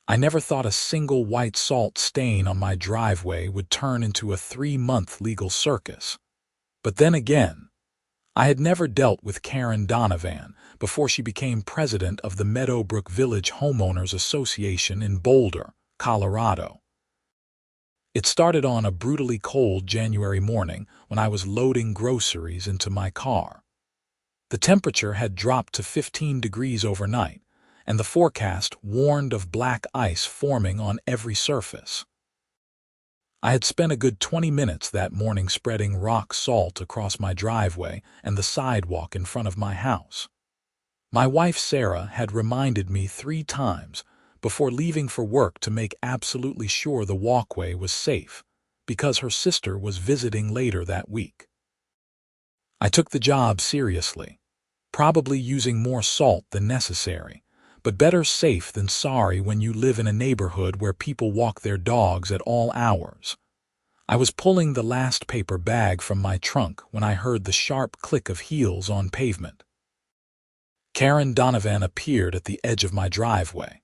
I never thought a single white salt stain on my driveway would turn into a 3-month legal circus. But then again, I had never dealt with Karen Donovan before she became president of the Meadowbrook Village Homeowners Association in Boulder, Colorado. It started on a brutally cold January morning when I was loading groceries into my car. The temperature had dropped to 15 degrees overnight, and the forecast warned of black ice forming on every surface. I had spent a good 20 minutes that morning spreading rock salt across my driveway and the sidewalk in front of my house. My wife Sarah had reminded me 3 times before leaving for work to make absolutely sure the walkway was safe, because her sister was visiting later that week. I took the job seriously, probably using more salt than necessary, but better safe than sorry when you live in a neighborhood where people walk their dogs at all hours. I was pulling the last paper bag from my trunk when I heard the sharp click of heels on pavement. Karen Donovan appeared at the edge of my driveway,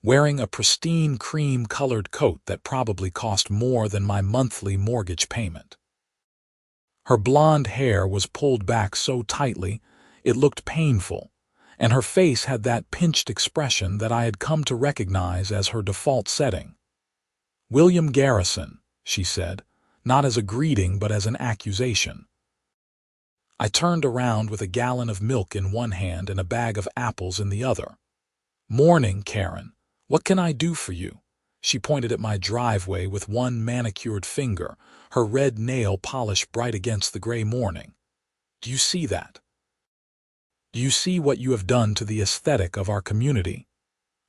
wearing a pristine cream-colored coat that probably cost more than my monthly mortgage payment. Her blonde hair was pulled back so tightly it looked painful, and her face had that pinched expression that I had come to recognize as her default setting. "William Garrison," she said, not as a greeting but as an accusation. I turned around with a gallon of milk in one hand and a bag of apples in the other. "Morning, Karen. What can I do for you?" She pointed at my driveway with one manicured finger, her red nail polish bright against the gray morning. "Do you see that? Do you see what you have done to the aesthetic of our community?"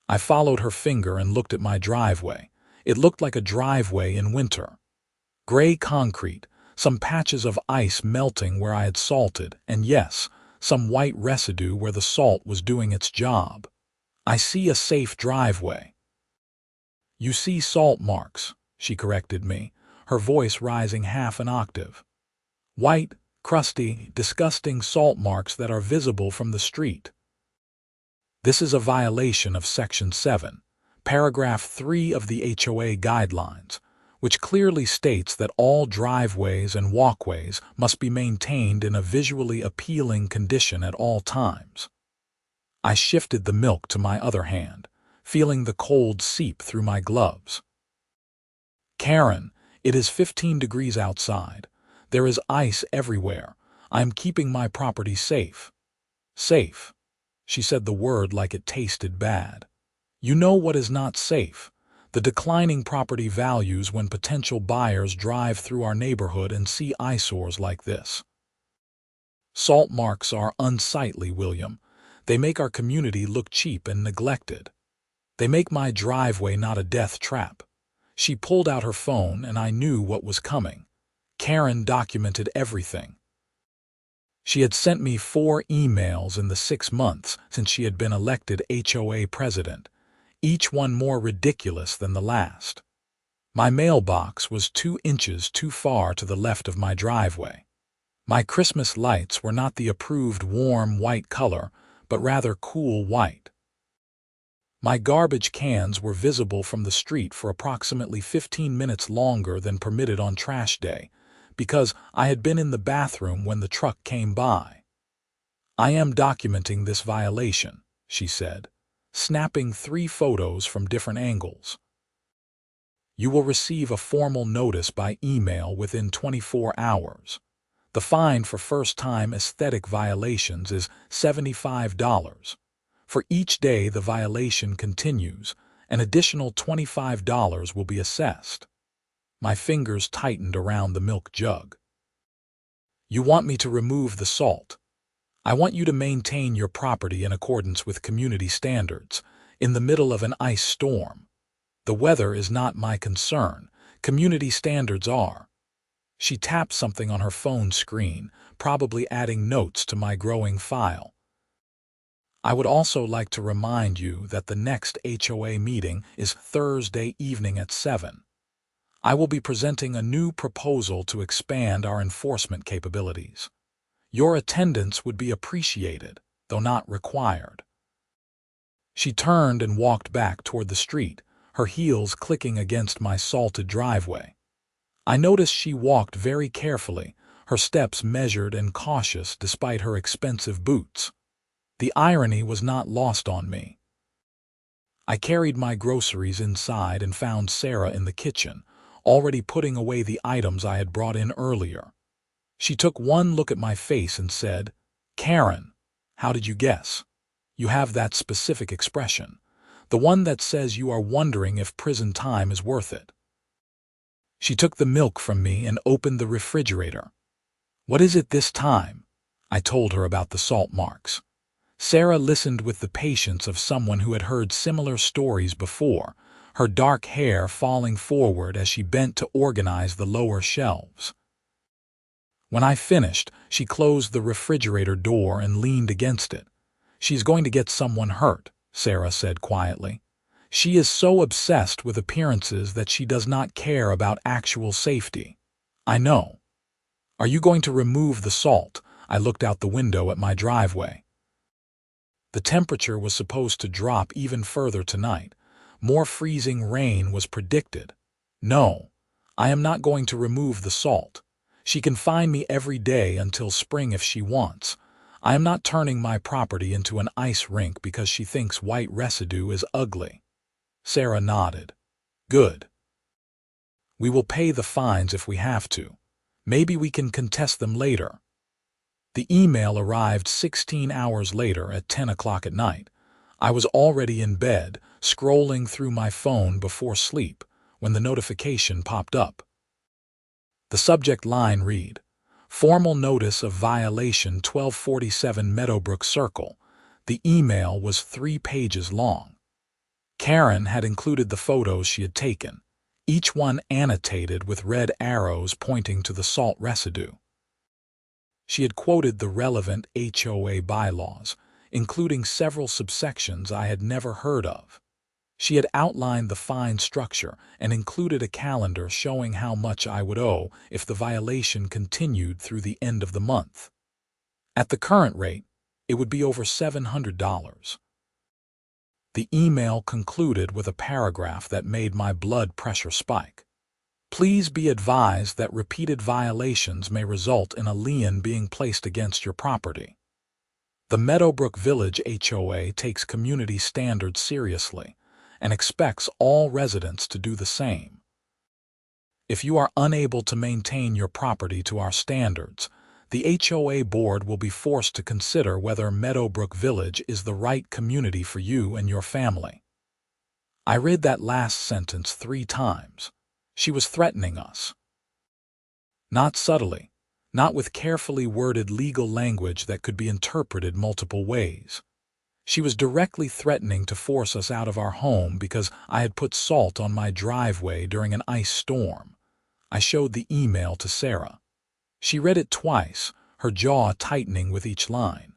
I followed her finger and looked at my driveway. It looked like a driveway in winter. Gray concrete, some patches of ice melting where I had salted, and yes, some white residue where the salt was doing its job. "I see a safe driveway." "You see salt marks," she corrected me, her voice rising half an octave. "White, crusty, disgusting salt marks that are visible from the street. This is a violation of Section 7, Paragraph 3 of the HOA guidelines, which clearly states that all driveways and walkways must be maintained in a visually appealing condition at all times." I shifted the milk to my other hand, feeling the cold seep through my gloves. "Karen, it is 15 degrees outside. There is ice everywhere. I am keeping my property safe." "Safe?" She said the word like it tasted bad. "You know what is not safe? The declining property values when potential buyers drive through our neighborhood and see eyesores like this." "Salt marks are unsightly, William. They make our community look cheap and neglected. They make my driveway not a death trap." She pulled out her phone and I knew what was coming. Karen documented everything. She had sent me 4 emails in the 6 months since she had been elected HOA president, each one more ridiculous than the last. My mailbox was 2 inches too far to the left of my driveway. My Christmas lights were not the approved warm white color, but rather cool white. My garbage cans were visible from the street for approximately 15 minutes longer than permitted on trash day, because I had been in the bathroom when the truck came by. "I am documenting this violation," she said, snapping 3 photos from different angles. "You will receive a formal notice by email within 24 hours. The fine for first-time aesthetic violations is $75. For each day the violation continues, an additional $25 will be assessed." My fingers tightened around the milk jug. "You want me to remove the salt. I want you to maintain your property in accordance with community standards, in the middle of an ice storm. The weather is not my concern. Community standards are." She tapped something on her phone screen, probably adding notes to my growing file. "I would also like to remind you that the next HOA meeting is Thursday evening at 7. I will be presenting a new proposal to expand our enforcement capabilities. Your attendance would be appreciated, though not required." She turned and walked back toward the street, her heels clicking against my salted driveway. I noticed she walked very carefully, her steps measured and cautious despite her expensive boots. The irony was not lost on me. I carried my groceries inside and found Sarah in the kitchen, already putting away the items I had brought in earlier. She took one look at my face and said, "Karen, how did you guess? You have that specific expression, the one that says you are wondering if prison time is worth it." She took the milk from me and opened the refrigerator. "What is it this time?" I told her about the salt marks. Sarah listened with the patience of someone who had heard similar stories before, her dark hair falling forward as she bent to organize the lower shelves. When I finished, she closed the refrigerator door and leaned against it. "She's going to get someone hurt," Sarah said quietly. "She is so obsessed with appearances that she does not care about actual safety." "I know." "Are you going to remove the salt?" I looked out the window at my driveway. The temperature was supposed to drop even further tonight. More freezing rain was predicted. "No, I am not going to remove the salt. She can find me every day until spring if she wants. I am not turning my property into an ice rink because she thinks white residue is ugly." Sarah nodded. "Good. We will pay the fines if we have to. Maybe we can contest them later." The email arrived 16 hours later at 10 o'clock at night. I was already in bed, scrolling through my phone before sleep, when the notification popped up. The subject line read, "Formal notice of violation 1247 Meadowbrook Circle." The email was 3 pages long. Karen had included the photos she had taken, each one annotated with red arrows pointing to the salt residue. She had quoted the relevant HOA bylaws, including several subsections I had never heard of. She had outlined the fine structure and included a calendar showing how much I would owe if the violation continued through the end of the month. At the current rate, it would be over $700. The email concluded with a paragraph that made my blood pressure spike. "Please be advised that repeated violations may result in a lien being placed against your property. The Meadowbrook Village HOA takes community standards seriously and expects all residents to do the same. If you are unable to maintain your property to our standards, the HOA board will be forced to consider whether Meadowbrook Village is the right community for you and your family." I read that last sentence 3 times. She was threatening us. Not subtly, not with carefully worded legal language that could be interpreted multiple ways. She was directly threatening to force us out of our home because I had put salt on my driveway during an ice storm. I showed the email to Sarah. She read it twice, her jaw tightening with each line.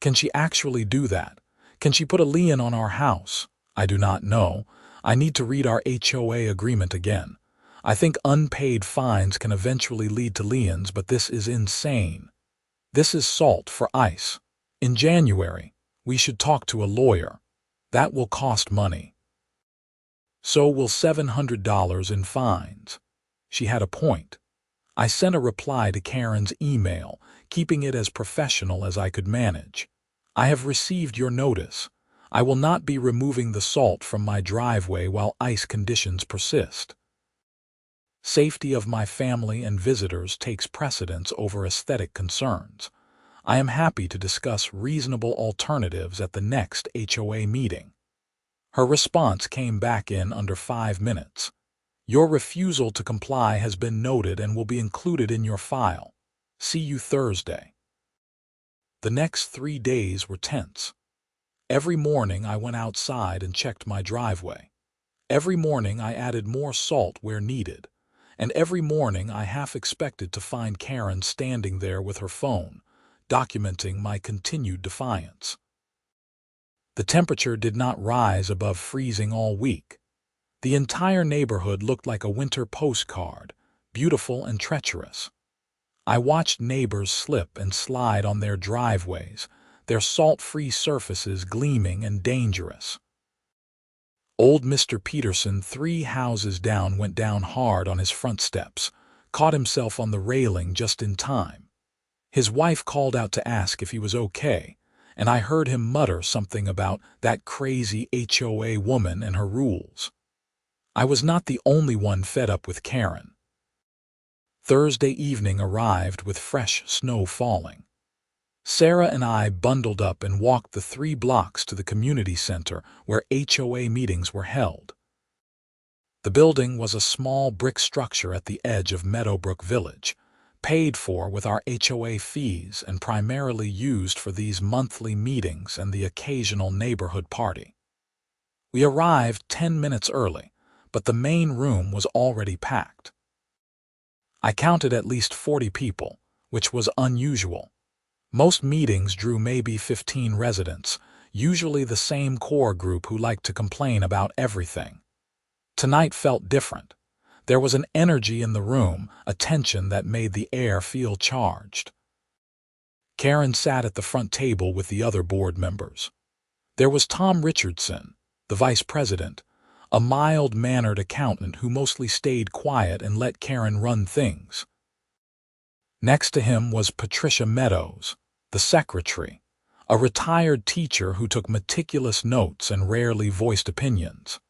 "Can she actually do that? Can she put a lien on our house? I do not know. I need to read our HOA agreement again. I think unpaid fines can eventually lead to liens, but this is insane. This is salt for ice. In January, we should talk to a lawyer. That will cost money. So will $700 in fines." She had a point. I sent a reply to Karen's email, keeping it as professional as I could manage. "I have received your notice. I will not be removing the salt from my driveway while ice conditions persist. Safety of my family and visitors takes precedence over aesthetic concerns. I am happy to discuss reasonable alternatives at the next HOA meeting." Her response came back in under 5 minutes. "Your refusal to comply has been noted and will be included in your file. See you Thursday." The next 3 days were tense. Every morning I went outside and checked my driveway. Every morning I added more salt where needed. And every morning I half expected to find Karen standing there with her phone, documenting my continued defiance. The temperature did not rise above freezing all week. The entire neighborhood looked like a winter postcard, beautiful and treacherous. I watched neighbors slip and slide on their driveways, their salt-free surfaces gleaming and dangerous. Old Mr. Peterson, 3 houses down, went down hard on his front steps, caught himself on the railing just in time. His wife called out to ask if he was okay, and I heard him mutter something about that crazy HOA woman and her rules. I was not the only one fed up with Karen. Thursday evening arrived with fresh snow falling. Sarah and I bundled up and walked the 3 blocks to the community center where HOA meetings were held. The building was a small brick structure at the edge of Meadowbrook Village, paid for with our HOA fees and primarily used for these monthly meetings and the occasional neighborhood party. We arrived 10 minutes early, but the main room was already packed. I counted at least 40 people, which was unusual. Most meetings drew maybe 15 residents, usually the same core group who liked to complain about everything. Tonight felt different. There was an energy in the room, a tension that made the air feel charged. Karen sat at the front table with the other board members. There was Tom Richardson, the vice president, a mild-mannered accountant who mostly stayed quiet and let Karen run things. Next to him was Patricia Meadows, the secretary, a retired teacher who took meticulous notes and rarely voiced opinions.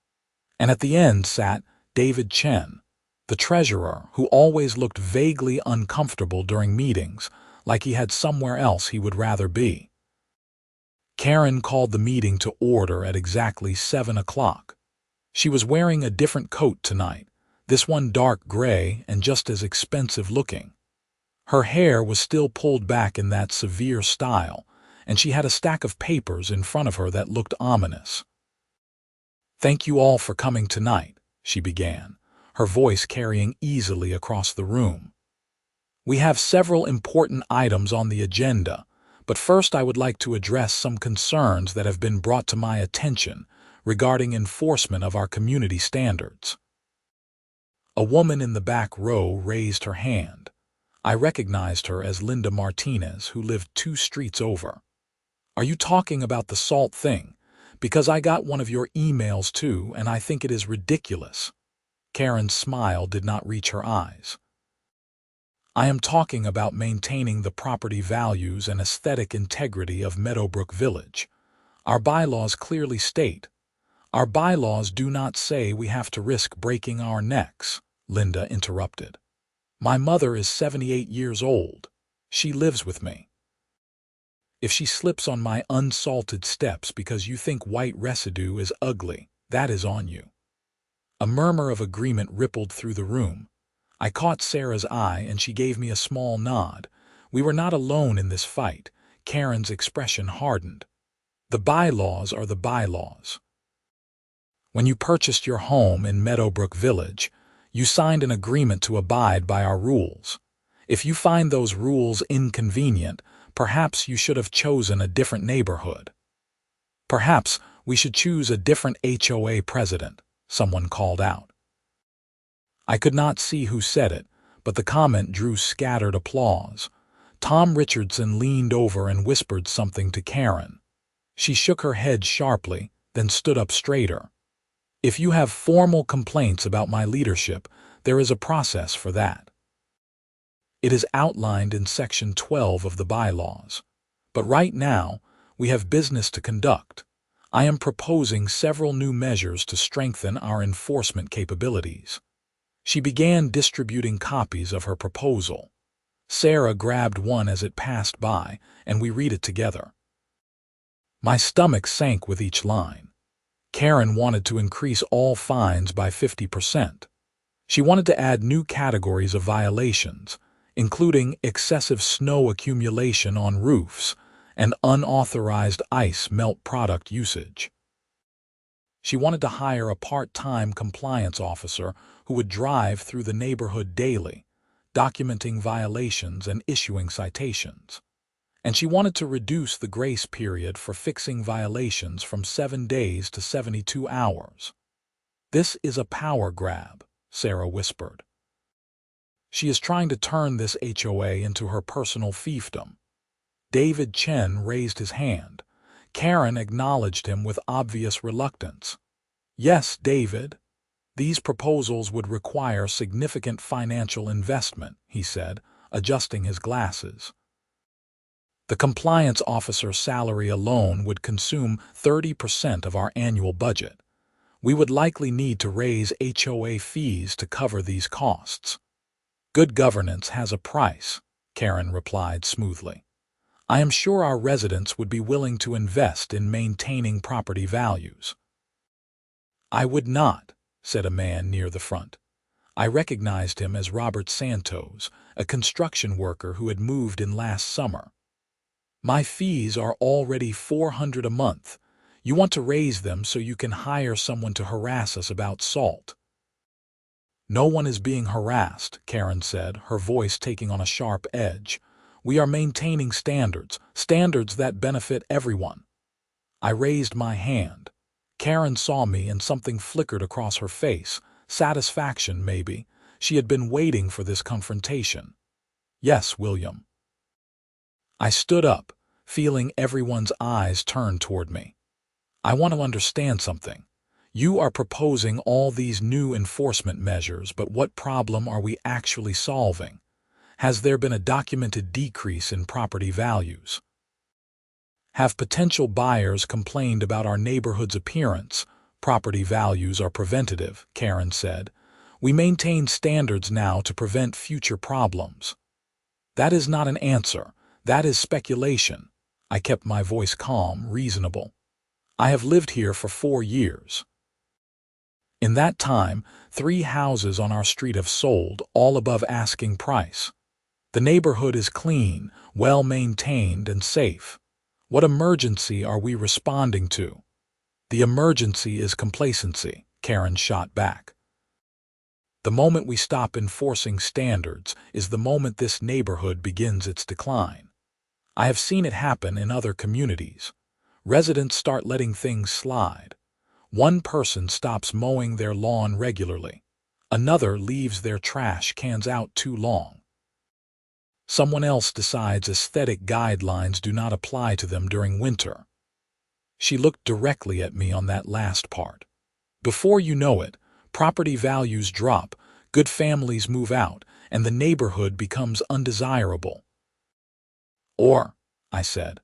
And at the end sat David Chen, the treasurer, who always looked vaguely uncomfortable during meetings, like he had somewhere else he would rather be. Karen called the meeting to order at exactly 7 o'clock. She was wearing a different coat tonight, this one dark gray and just as expensive looking. Her hair was still pulled back in that severe style, and she had a stack of papers in front of her that looked ominous. "Thank you all for coming tonight," she began, her voice carrying easily across the room. "We have several important items on the agenda, but first I would like to address some concerns that have been brought to my attention regarding enforcement of our community standards." A woman in the back row raised her hand. I recognized her as Linda Martinez, who lived 2 streets over. "Are you talking about the salt thing? Because I got one of your emails too, and I think it is ridiculous." Karen's smile did not reach her eyes. "I am talking about maintaining the property values and aesthetic integrity of Meadowbrook Village. Our bylaws clearly state, our bylaws do not say we have to risk breaking our necks," Linda interrupted. "My mother is 78 years old. She lives with me. If she slips on my unsalted steps because you think white residue is ugly, that is on you." A murmur of agreement rippled through the room. I caught Sarah's eye and she gave me a small nod. We were not alone in this fight. Karen's expression hardened. The bylaws are the bylaws. When you purchased your home in Meadowbrook Village, you signed an agreement to abide by our rules. If you find those rules inconvenient, perhaps you should have chosen a different neighborhood. "Perhaps we should choose a different HOA president," someone called out. I could not see who said it, but the comment drew scattered applause. Tom Richardson leaned over and whispered something to Karen. She shook her head sharply, then stood up straighter. "If you have formal complaints about my leadership, there is a process for that. It is outlined in Section 12 of the bylaws. But right now, we have business to conduct. I am proposing several new measures to strengthen our enforcement capabilities." She began distributing copies of her proposal. Sarah grabbed one as it passed by, and we read it together. My stomach sank with each line. Karen wanted to increase all fines by 50%. She wanted to add new categories of violations, including excessive snow accumulation on roofs and unauthorized ice melt product usage. She wanted to hire a part-time compliance officer who would drive through the neighborhood daily, documenting violations and issuing citations. And she wanted to reduce the grace period for fixing violations from 7 days to 72 hours. "This is a power grab," Sarah whispered. "She is trying to turn this HOA into her personal fiefdom." David Chen raised his hand. Karen acknowledged him with obvious reluctance. Yes, David. These proposals would require significant financial investment, he said, adjusting his glasses. The compliance officer's salary alone would consume 30% of our annual budget. We would likely need to raise HOA fees to cover these costs. Good governance has a price, Karen replied smoothly. I am sure our residents would be willing to invest in maintaining property values. I would not, said a man near the front. I recognized him as Robert Santos, a construction worker who had moved in last summer. My fees are already $400 a month. You want to raise them so you can hire someone to harass us about salt. No one is being harassed, Karen said, her voice taking on a sharp edge. We are maintaining standards that benefit everyone. I raised my hand. Karen saw me and something flickered across her face. Satisfaction, maybe. She had been waiting for this confrontation. Yes, William. I stood up, feeling everyone's eyes turn toward me. I want to understand something. You are proposing all these new enforcement measures, but what problem are we actually solving? Has there been a documented decrease in property values? Have potential buyers complained about our neighborhood's appearance? Property values are preventative, Karen said. We maintain standards now to prevent future problems. That is not an answer. That is speculation. I kept my voice calm, reasonable. I have lived here for 4 years. In that time, 3 houses on our street have sold, all above asking price. The neighborhood is clean, well-maintained, and safe. What emergency are we responding to? The emergency is complacency, Karen shot back. The moment we stop enforcing standards is the moment this neighborhood begins its decline. I have seen it happen in other communities. Residents start letting things slide. One person stops mowing their lawn regularly. Another leaves their trash cans out too long. Someone else decides aesthetic guidelines do not apply to them during winter. She looked directly at me on that last part. Before you know it, property values drop, good families move out, and the neighborhood becomes undesirable. Or, I said,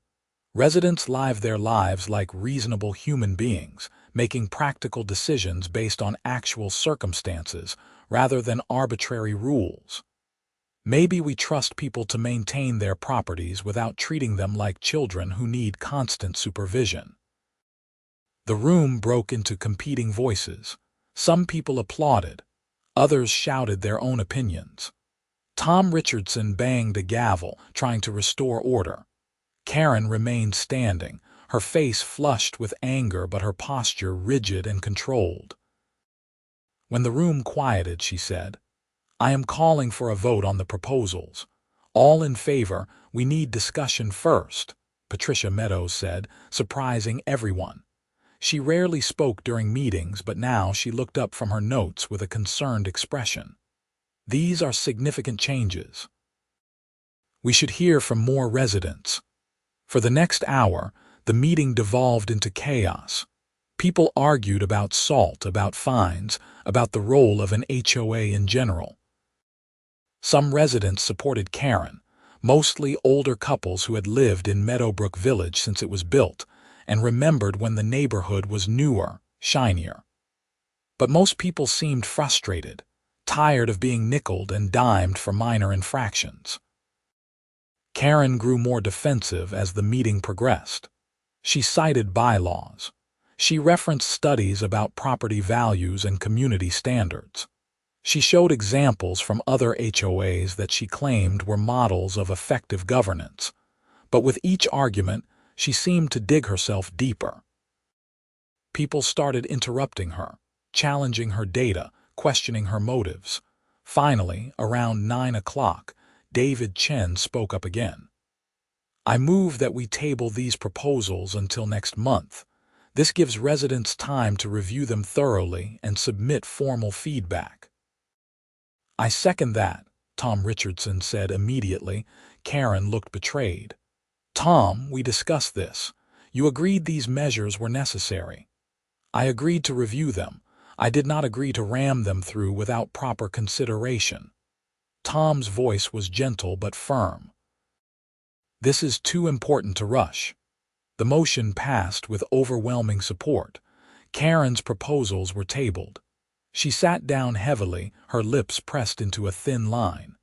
residents live their lives like reasonable human beings, making practical decisions based on actual circumstances rather than arbitrary rules. Maybe we trust people to maintain their properties without treating them like children who need constant supervision. The room broke into competing voices. Some people applauded. Others shouted their own opinions. Tom Richardson banged a gavel, trying to restore order. Karen remained standing, her face flushed with anger but her posture rigid and controlled. When the room quieted, she said, I am calling for a vote on the proposals. All in favor, we need discussion first, Patricia Meadows said, surprising everyone. She rarely spoke during meetings, but now she looked up from her notes with a concerned expression. These are significant changes. We should hear from more residents. For the next hour, the meeting devolved into chaos. People argued about salt, about fines, about the role of an HOA in general. Some residents supported Karen, mostly older couples who had lived in Meadowbrook Village since it was built and remembered when the neighborhood was newer, shinier. But most people seemed frustrated, tired of being nickeled and dimed for minor infractions. Karen grew more defensive as the meeting progressed. She cited bylaws. She referenced studies about property values and community standards. She showed examples from other HOAs that she claimed were models of effective governance. But with each argument, she seemed to dig herself deeper. People started interrupting her, challenging her data, questioning her motives. Finally, around 9 o'clock, David Chen spoke up again. I move that we table these proposals until next month. This gives residents time to review them thoroughly and submit formal feedback. I second that, Tom Richardson said immediately. Karen looked betrayed. Tom, we discussed this. You agreed these measures were necessary. I agreed to review them. I did not agree to ram them through without proper consideration. Tom's voice was gentle but firm. This is too important to rush. The motion passed with overwhelming support. Karen's proposals were tabled. She sat down heavily, her lips pressed into a thin line.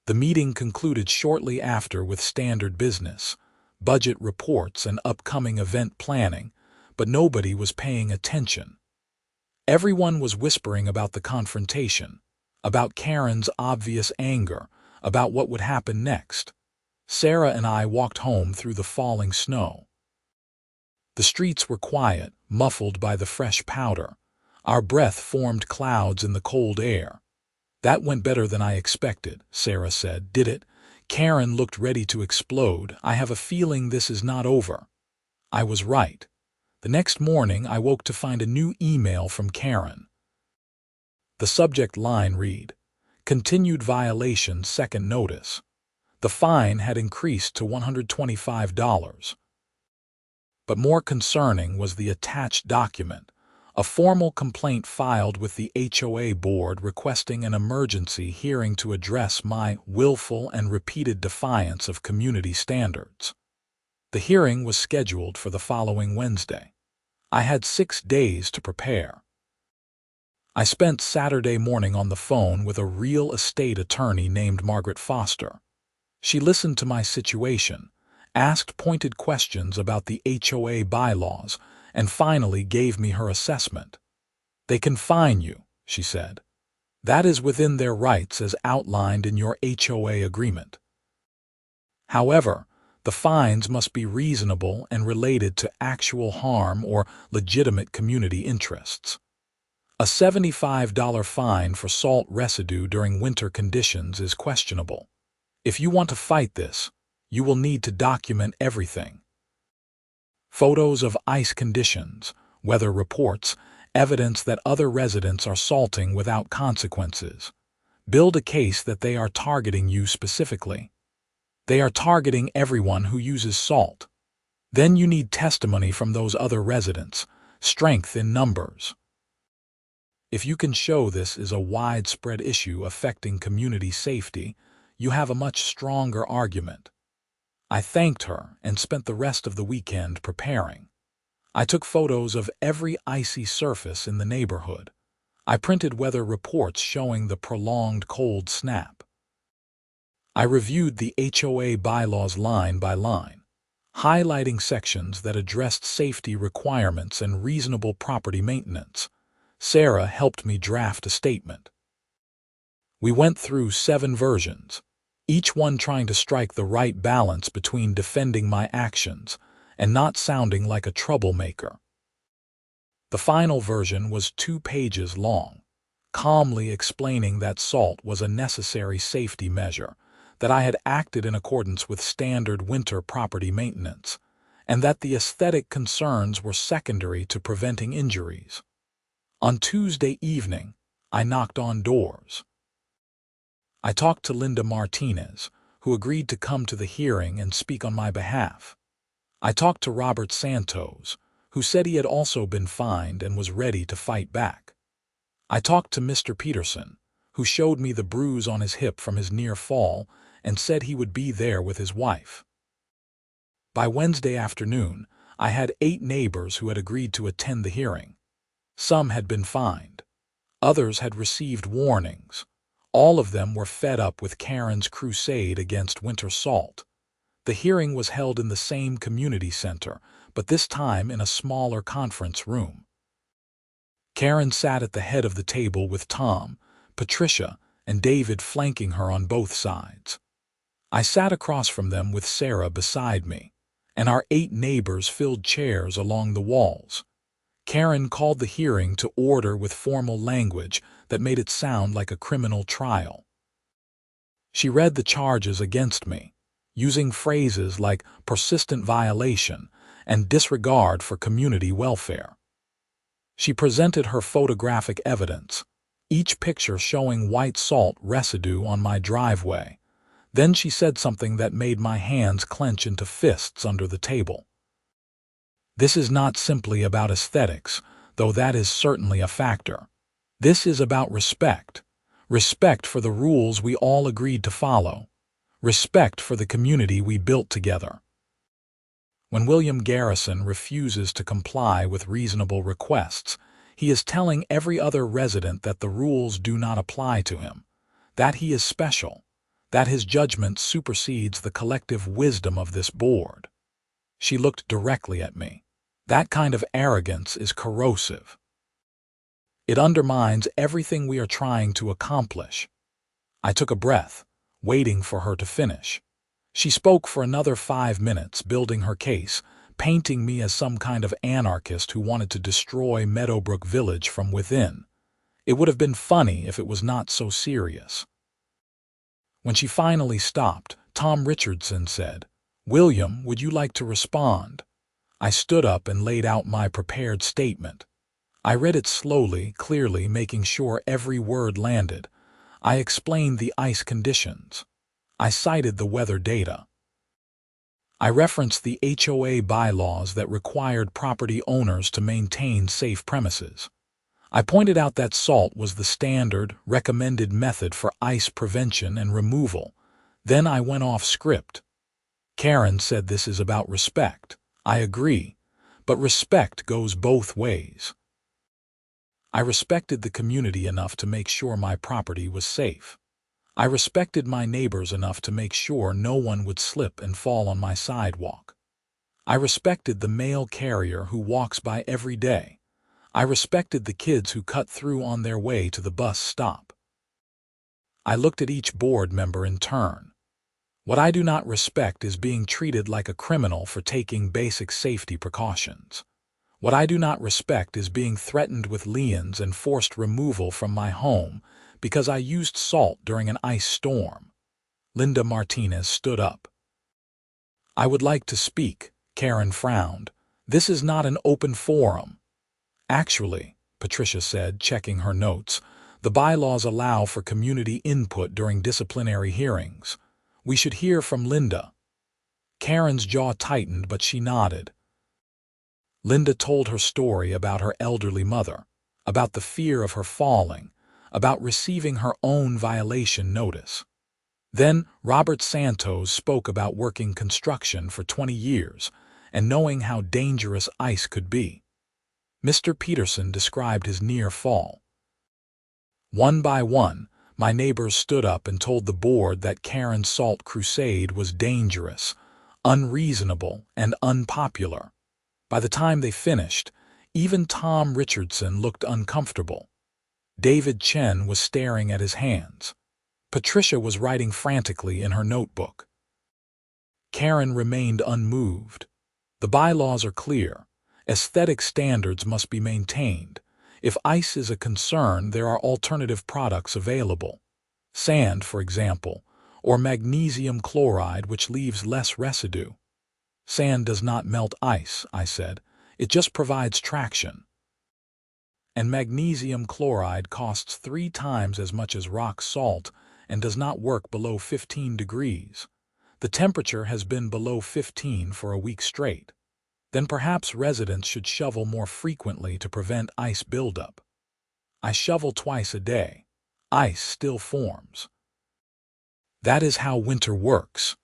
The meeting concluded shortly after with standard business, budget reports and upcoming event planning, but nobody was paying attention. Everyone was whispering about the confrontation, about Karen's obvious anger, about what would happen next. Sarah and I walked home through the falling snow. The streets were quiet, muffled by the fresh powder. Our breath formed clouds in the cold air. "That went better than I expected," Sarah said. "Did it?" Karen looked ready to explode. "I have a feeling this is not over." I was right. The next morning, I woke to find a new email from Karen. The subject line read, "Continued violation, second notice." The fine had increased to $125. But more concerning was the attached document, a formal complaint filed with the HOA board requesting an emergency hearing to address my willful and repeated defiance of community standards. The hearing was scheduled for the following Wednesday. I had 6 days to prepare. I spent Saturday morning on the phone with a real estate attorney named Margaret Foster. She listened to my situation, asked pointed questions about the HOA bylaws, and finally gave me her assessment. "They can fine you," she said. "That is within their rights as outlined in your HOA agreement. However, the fines must be reasonable and related to actual harm or legitimate community interests. A $75 fine for salt residue during winter conditions is questionable. If you want to fight this, you will need to document everything. Photos of ice conditions, weather reports, evidence that other residents are salting without consequences. Build a case that they are targeting you specifically. They are targeting everyone who uses salt. Then you need testimony from those other residents, strength in numbers. If you can show this is a widespread issue affecting community safety, you have a much stronger argument." I thanked her and spent the rest of the weekend preparing. I took photos of every icy surface in the neighborhood. I printed weather reports showing the prolonged cold snap. I reviewed the HOA bylaws line by line, highlighting sections that addressed safety requirements and reasonable property maintenance. Sarah helped me draft a statement. We went through 7 versions, each one trying to strike the right balance between defending my actions and not sounding like a troublemaker. The final version was 2 pages long, calmly explaining that salt was a necessary safety measure, that I had acted in accordance with standard winter property maintenance, and that the aesthetic concerns were secondary to preventing injuries. On Tuesday evening, I knocked on doors. I talked to Linda Martinez, who agreed to come to the hearing and speak on my behalf. I talked to Robert Santos, who said he had also been fined and was ready to fight back. I talked to Mr. Peterson, who showed me the bruise on his hip from his near fall and said he would be there with his wife. By Wednesday afternoon, I had 8 neighbors who had agreed to attend the hearing. Some had been fined. Others had received warnings. All of them were fed up with Karen's crusade against winter salt. The hearing was held in the same community center, but this time in a smaller conference room. Karen sat at the head of the table with Tom, Patricia, and David flanking her on both sides. I sat across from them with Sarah beside me, and our 8 neighbors filled chairs along the walls. Karen called the hearing to order with formal language that made it sound like a criminal trial. She read the charges against me, using phrases like persistent violation and disregard for community welfare. She presented her photographic evidence, each picture showing white salt residue on my driveway. Then she said something that made my hands clench into fists under the table. This is not simply about aesthetics, though that is certainly a factor. This is about respect. Respect for the rules we all agreed to follow. Respect for the community we built together. When William Garrison refuses to comply with reasonable requests, he is telling every other resident that the rules do not apply to him, that he is special, that his judgment supersedes the collective wisdom of this board. She looked directly at me. That kind of arrogance is corrosive. It undermines everything we are trying to accomplish. I took a breath, waiting for her to finish. She spoke for another 5 minutes, building her case, painting me as some kind of anarchist who wanted to destroy Meadowbrook Village from within. It would have been funny if it was not so serious. When she finally stopped, Tom Richardson said, "William, would you like to respond?" I stood up and laid out my prepared statement. I read it slowly, clearly, making sure every word landed. I explained the ice conditions. I cited the weather data. I referenced the HOA bylaws that required property owners to maintain safe premises. I pointed out that salt was the standard, recommended method for ice prevention and removal. Then I went off script. Karen said this is about respect. I agree, but respect goes both ways. I respected the community enough to make sure my property was safe. I respected my neighbors enough to make sure no one would slip and fall on my sidewalk. I respected the mail carrier who walks by every day. I respected the kids who cut through on their way to the bus stop. I looked at each board member in turn. What I do not respect is being treated like a criminal for taking basic safety precautions. What I do not respect is being threatened with liens and forced removal from my home because I used salt during an ice storm. Linda Martinez stood up. "I would like to speak," Karen frowned. "This is not an open forum." "Actually," Patricia said, checking her notes, "the bylaws allow for community input during disciplinary hearings. We should hear from Linda." Karen's jaw tightened, but she nodded. Linda told her story about her elderly mother, about the fear of her falling, about receiving her own violation notice. Then Robert Santos spoke about working construction for 20 years and knowing how dangerous ice could be. Mr. Peterson described his near fall. One by one, my neighbors stood up and told the board that Karen's salt crusade was dangerous, unreasonable, and unpopular. By the time they finished, even Tom Richardson looked uncomfortable. David Chen was staring at his hands. Patricia was writing frantically in her notebook. Karen remained unmoved. The bylaws are clear. Aesthetic standards must be maintained. If ice is a concern, there are alternative products available. Sand, for example, or magnesium chloride, which leaves less residue. "Sand does not melt ice," I said. "It just provides traction." "And magnesium chloride costs 3 times as much as rock salt and does not work below 15 degrees. The temperature has been below 15 for a week straight. Then perhaps residents should shovel more frequently to prevent ice buildup." "I shovel twice a day. Ice still forms." That is how winter works.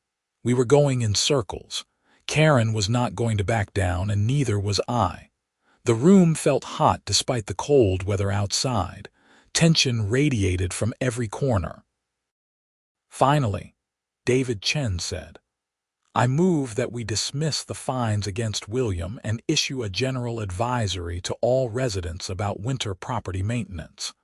We were going in circles. Karen was not going to back down, and neither was I. The room felt hot despite the cold weather outside. Tension radiated from every corner. Finally, David Chen said, "I move that we dismiss the fines against William and issue a general advisory to all residents about winter property maintenance."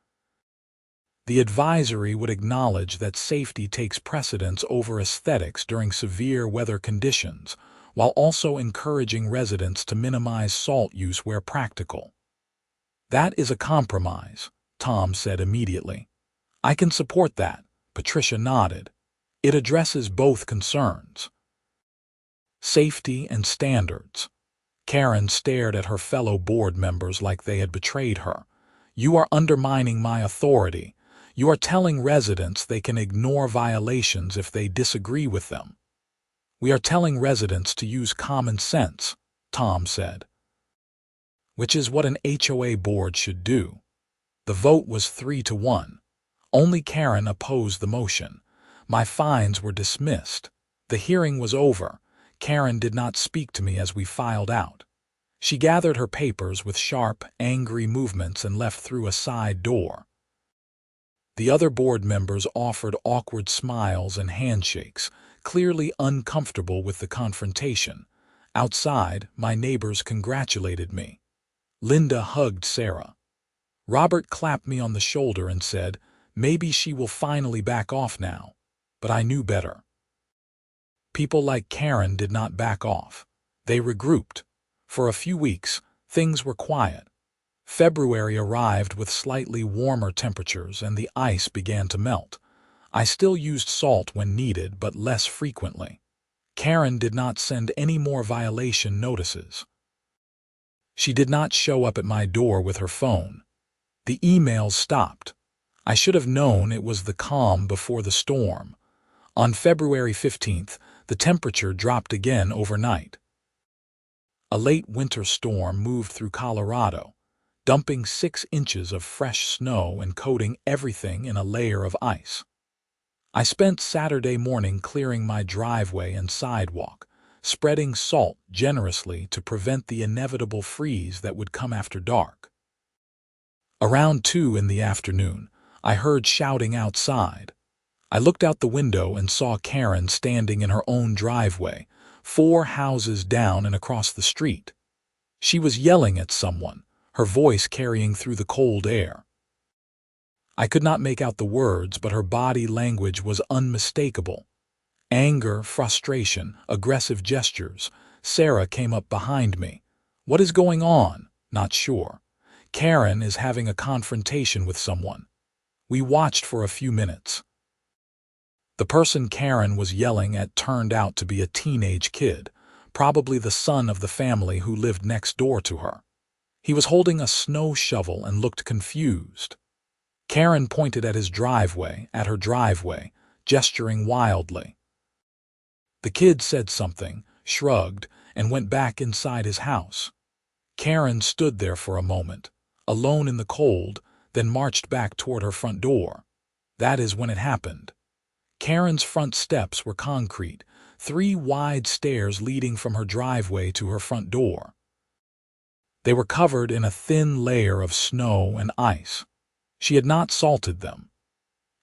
The advisory would acknowledge that safety takes precedence over aesthetics during severe weather conditions, while also encouraging residents to minimize salt use where practical. "That is a compromise," Tom said immediately. "I can support that," Patricia nodded. "It addresses both concerns." Safety and standards. Karen stared at her fellow board members like they had betrayed her. "You are undermining my authority. You are telling residents they can ignore violations if they disagree with them." "We are telling residents to use common sense," Tom said. which is what an HOA board should do. The vote was 3-1. Only Karen opposed the motion. My fines were dismissed. The hearing was over. Karen did not speak to me as we filed out. She gathered her papers with sharp, angry movements and left through a side door. The other board members offered awkward smiles and handshakes, clearly uncomfortable with the confrontation. Outside, my neighbors congratulated me. Linda hugged Sarah. Robert clapped me on the shoulder and said, "Maybe she will finally back off now." But I knew better. People like Karen did not back off. They regrouped. For a few weeks, things were quiet. February arrived with slightly warmer temperatures and the ice began to melt. I still used salt when needed, but less frequently. Karen did not send any more violation notices. She did not show up at my door with her phone. The emails stopped. I should have known it was the calm before the storm. On February 15th, the temperature dropped again overnight. A late winter storm moved through Colorado, dumping 6 inches of fresh snow and coating everything in a layer of ice. I spent Saturday morning clearing my driveway and sidewalk, spreading salt generously to prevent the inevitable freeze that would come after dark. Around 2 in the afternoon, I heard shouting outside. I looked out the window and saw Karen standing in her own driveway, 4 houses down and across the street. She was yelling at someone, her voice carrying through the cold air. I could not make out the words, but her body language was unmistakable. Anger, frustration, aggressive gestures. Sarah came up behind me. "What is going on?" "Not sure." "Karen is having a confrontation with someone." We watched for a few minutes. The person Karen was yelling at turned out to be a teenage kid, probably the son of the family who lived next door to her. He was holding a snow shovel and looked confused. Karen pointed at her driveway, gesturing wildly. The kid said something, shrugged, and went back inside his house. Karen stood there for a moment, alone in the cold, then marched back toward her front door. That is when it happened. Karen's front steps were concrete, 3 wide stairs leading from her driveway to her front door. They were covered in a thin layer of snow and ice. She had not salted them.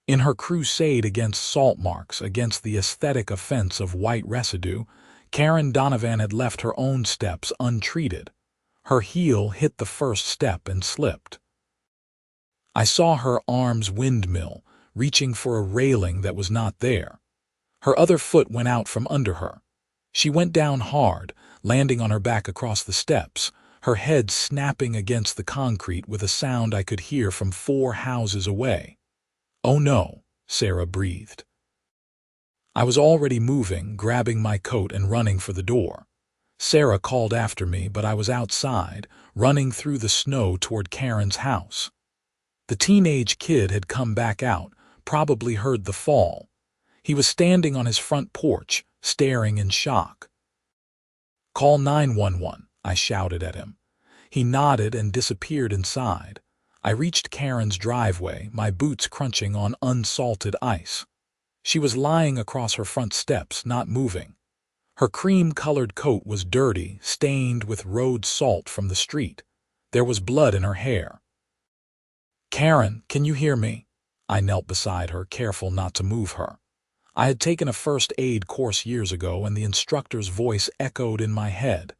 In her crusade against salt marks, against the aesthetic offense of white residue, Karen Donovan had left her own steps untreated. Her heel hit the first step and slipped. I saw her arms windmill, reaching for a railing that was not there. Her other foot went out from under her. She went down hard, landing on her back across the steps, her head snapping against the concrete with a sound I could hear from 4 houses away. "Oh no," Sarah breathed. I was already moving, grabbing my coat and running for the door. Sarah called after me, but I was outside, running through the snow toward Karen's house. The teenage kid had come back out, probably heard the fall. He was standing on his front porch, staring in shock. "Call 911, I shouted at him. He nodded and disappeared inside. I reached Karen's driveway, my boots crunching on unsalted ice. She was lying across her front steps, not moving. Her cream-colored coat was dirty, stained with road salt from the street. There was blood in her hair. "Karen, can you hear me?" I knelt beside her, careful not to move her. I had taken a first aid course years ago, and the instructor's voice echoed in my head.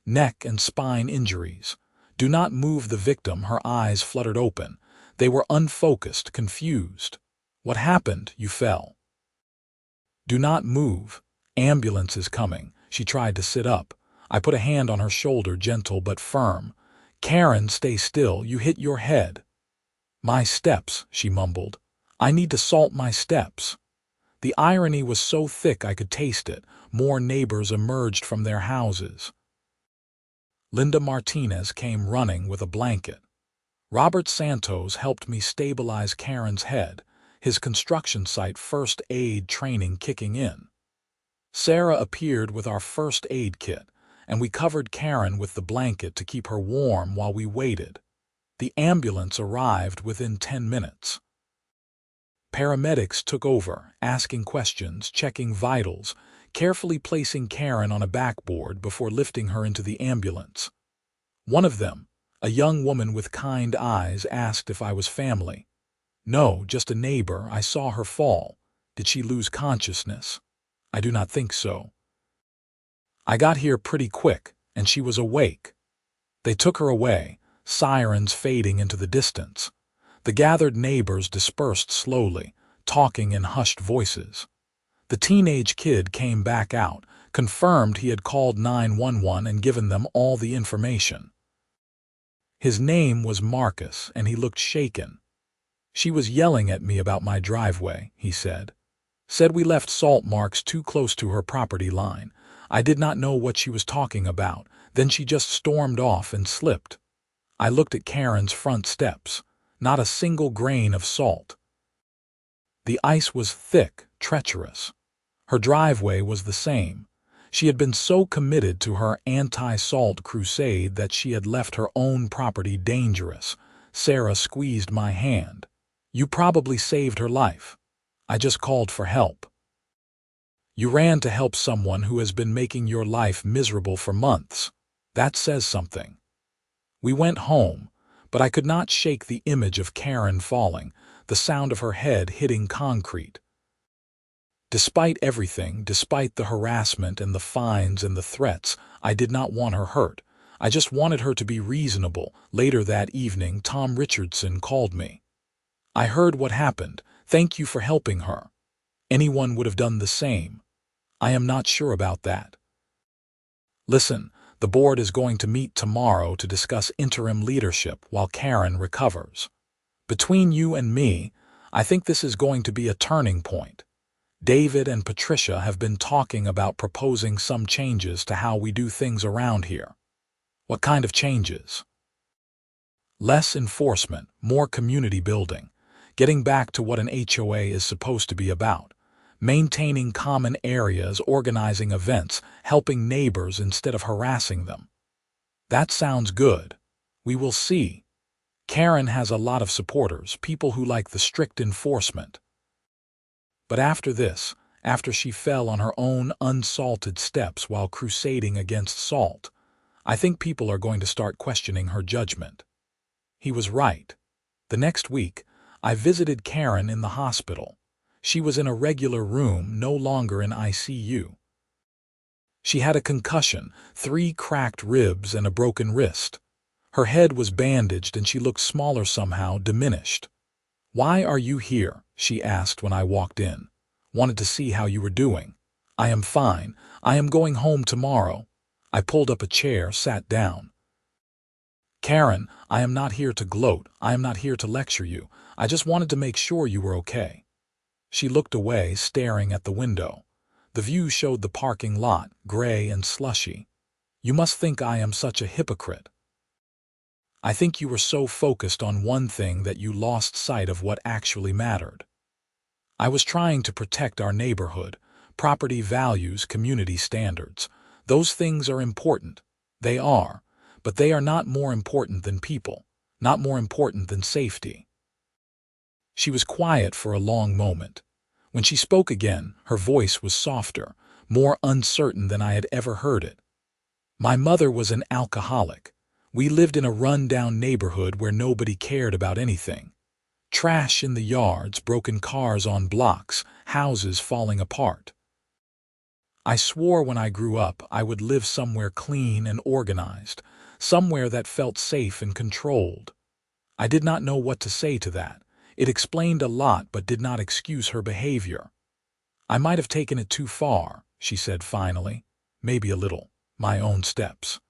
"Neck and spine injuries. Do not move the victim." Her eyes fluttered open. They were unfocused, confused. "What happened? You fell." "Do not move. Ambulance is coming." She tried to sit up. I put a hand on her shoulder, gentle but firm. "Karen, stay still. You hit your head." "My steps," she mumbled. "I need to salt my steps." The irony was so thick I could taste it. More neighbors emerged from their houses. Linda Martinez came running with a blanket. Robert Santos helped me stabilize Karen's head, his construction site first aid training kicking in. Sarah appeared with our first aid kit, and we covered Karen with the blanket to keep her warm while we waited. The ambulance arrived within 10 minutes. Paramedics took over, asking questions, checking vitals, carefully placing Karen on a backboard before lifting her into the ambulance. One of them, a young woman with kind eyes, asked if I was family. No, just a neighbor. I saw her fall. Did she lose consciousness? I do not think so. I got here pretty quick, and she was awake. They took her away, sirens fading into the distance. The gathered neighbors dispersed slowly, talking in hushed voices. The teenage kid came back out, confirmed he had called 911 and given them all the information. His name was Marcus, and he looked shaken. She was yelling at me about my driveway, he said. Said we left salt marks too close to her property line. I did not know what she was talking about. Then she just stormed off and slipped. I looked at Karen's front steps. Not a single grain of salt. The ice was thick, treacherous. Her driveway was the same. She had been so committed to her anti-salt crusade that she had left her own property dangerous. Sarah squeezed my hand. You probably saved her life. I just called for help. You ran to help someone who has been making your life miserable for months. That says something. We went home, but I could not shake the image of Karen falling, the sound of her head hitting concrete. Despite everything, despite the harassment and the fines and the threats, I did not want her hurt. I just wanted her to be reasonable. Later that evening, Tom Richardson called me. I heard what happened. Thank you for helping her. Anyone would have done the same. I am not sure about that. Listen, the board is going to meet tomorrow to discuss interim leadership while Karen recovers. Between you and me, I think this is going to be a turning point. David and Patricia have been talking about proposing some changes to how we do things around here. What kind of changes? Less enforcement, more community building, getting back to what an HOA is supposed to be about, maintaining common areas, organizing events, helping neighbors instead of harassing them. That sounds good. We will see. Karen has a lot of supporters, people who like the strict enforcement. But after this, after she fell on her own unsalted steps while crusading against salt, I think people are going to start questioning her judgment. He was right. The next week, I visited Karen in the hospital. She was in a regular room, no longer in ICU. She had a concussion, 3 cracked ribs and a broken wrist. Her head was bandaged and she looked smaller somehow, diminished. Why are you here? She asked when I walked in. Wanted to see how you were doing. I am fine. I am going home tomorrow. I pulled up a chair, sat down. Karen, I am not here to gloat. I am not here to lecture you. I just wanted to make sure you were okay. She looked away, staring at the window. The view showed the parking lot, gray and slushy. You must think I am such a hypocrite. I think you were so focused on one thing that you lost sight of what actually mattered. I was trying to protect our neighborhood, property values, community standards. Those things are important. They are. But they are not more important than people, not more important than safety. She was quiet for a long moment. When she spoke again, her voice was softer, more uncertain than I had ever heard it. My mother was an alcoholic. We lived in a run-down neighborhood where nobody cared about anything. Trash in the yards, broken cars on blocks, houses falling apart. I swore when I grew up I would live somewhere clean and organized, somewhere that felt safe and controlled. I did not know what to say to that. It explained a lot but did not excuse her behavior. I might have taken it too far, she said finally. Maybe a little. My own steps.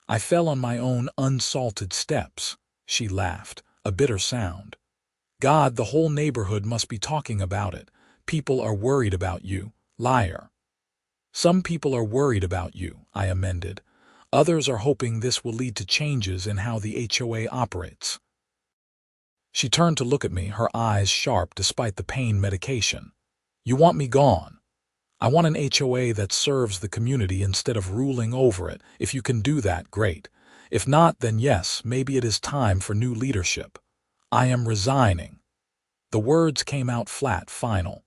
I fell on my own unsalted steps, she laughed, a bitter sound. God, the whole neighborhood must be talking about it. People are worried about you, liar. Some people are worried about you, I amended. Others are hoping this will lead to changes in how the HOA operates. She turned to look at me, her eyes sharp despite the pain medication. You want me gone? I want an HOA that serves the community instead of ruling over it. If you can do that, great. If not, then yes, maybe it is time for new leadership. I am resigning." The words came out flat, final.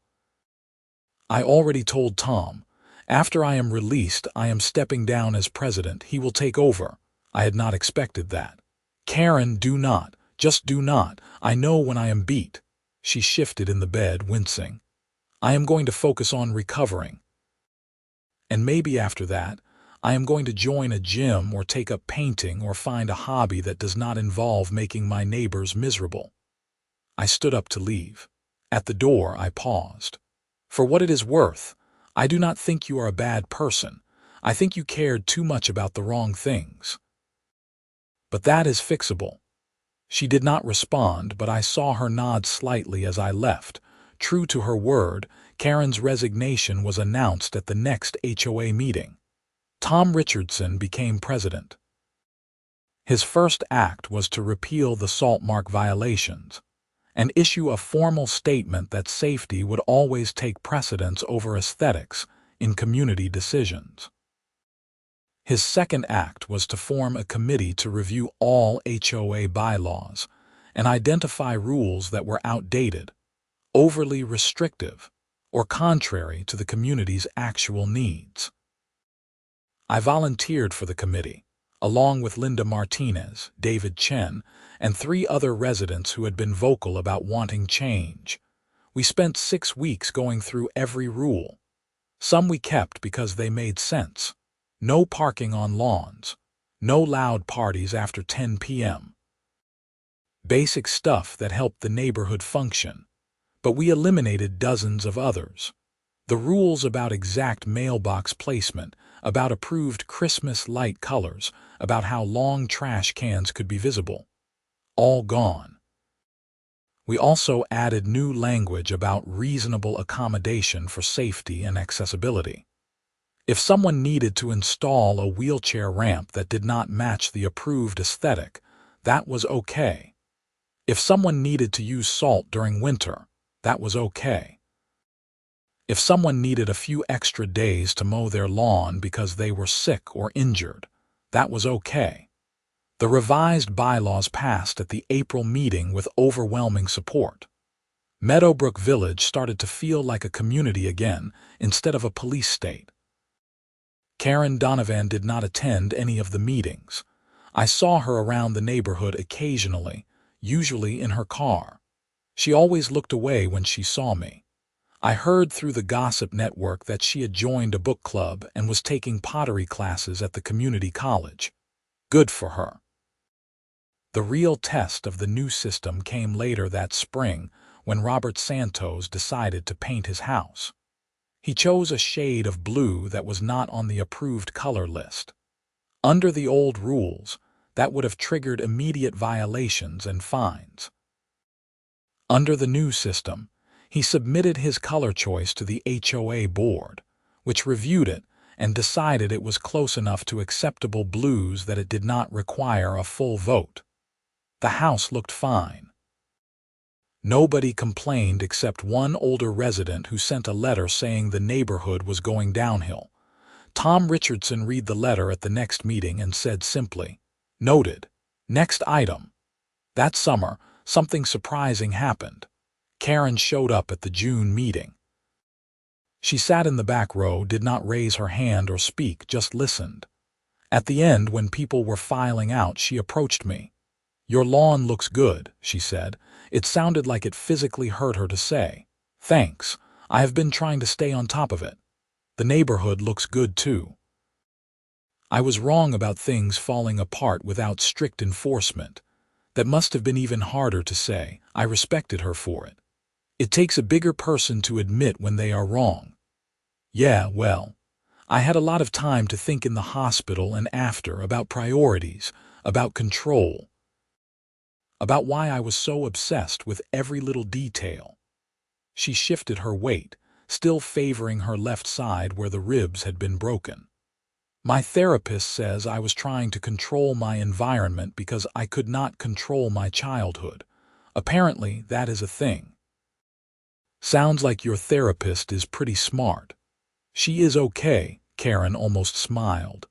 I already told Tom. After I am released, I am stepping down as president. He will take over. I had not expected that. Karen, do not. Just do not. I know when I am beat. She shifted in the bed, wincing. I am going to focus on recovering. And maybe after that, I am going to join a gym or take up painting or find a hobby that does not involve making my neighbors miserable. I stood up to leave. At the door, I paused. For what it is worth, I do not think you are a bad person. I think you cared too much about the wrong things. But that is fixable. She did not respond, but I saw her nod slightly as I left. True to her word, Karen's resignation was announced at the next HOA meeting. Tom Richardson became president. His first act was to repeal the salt mark violations and issue a formal statement that safety would always take precedence over aesthetics in community decisions. His second act was to form a committee to review all HOA bylaws and identify rules that were outdated, overly restrictive, or contrary to the community's actual needs. I volunteered for the committee, along with Linda Martinez, David Chen, and 3 other residents who had been vocal about wanting change. We spent 6 weeks going through every rule. Some we kept because they made sense. No parking on lawns. No loud parties after 10 p.m. Basic stuff that helped the neighborhood function. But we eliminated dozens of others. The rules about exact mailbox placement, about approved Christmas light colors, about how long trash cans could be visible. All gone. We also added new language about reasonable accommodation for safety and accessibility. If someone needed to install a wheelchair ramp that did not match the approved aesthetic, that was okay. If someone needed to use salt during winter, that was okay. If someone needed a few extra days to mow their lawn because they were sick or injured, that was okay. The revised bylaws passed at the April meeting with overwhelming support. Meadowbrook Village started to feel like a community again instead of a police state. Karen Donovan did not attend any of the meetings. I saw her around the neighborhood occasionally, usually in her car. She always looked away when she saw me. I heard through the gossip network that she had joined a book club and was taking pottery classes at the community college. Good for her. The real test of the new system came later that spring when Robert Santos decided to paint his house. He chose a shade of blue that was not on the approved color list. Under the old rules, that would have triggered immediate violations and fines. Under the new system, he submitted his color choice to the HOA board, which reviewed it and decided it was close enough to acceptable blues that it did not require a full vote. The house looked fine. Nobody complained except one older resident who sent a letter saying the neighborhood was going downhill. Tom Richardson read the letter at the next meeting and said simply, "Noted. Next item." That summer, something surprising happened. Karen showed up at the June meeting. She sat in the back row, did not raise her hand or speak, just listened. At the end, when people were filing out, she approached me. "Your lawn looks good," she said. It sounded like it physically hurt her to say. "Thanks. I have been trying to stay on top of it. The neighborhood looks good too." I was wrong about things falling apart without strict enforcement. That must have been even harder to say. I respected her for it. It takes a bigger person to admit when they are wrong. Yeah, well, I had a lot of time to think in the hospital and after about priorities, about control, about why I was so obsessed with every little detail. She shifted her weight, still favoring her left side where the ribs had been broken. My therapist says I was trying to control my environment because I could not control my childhood. Apparently, that is a thing. Sounds like your therapist is pretty smart. She is okay, Karen almost smiled.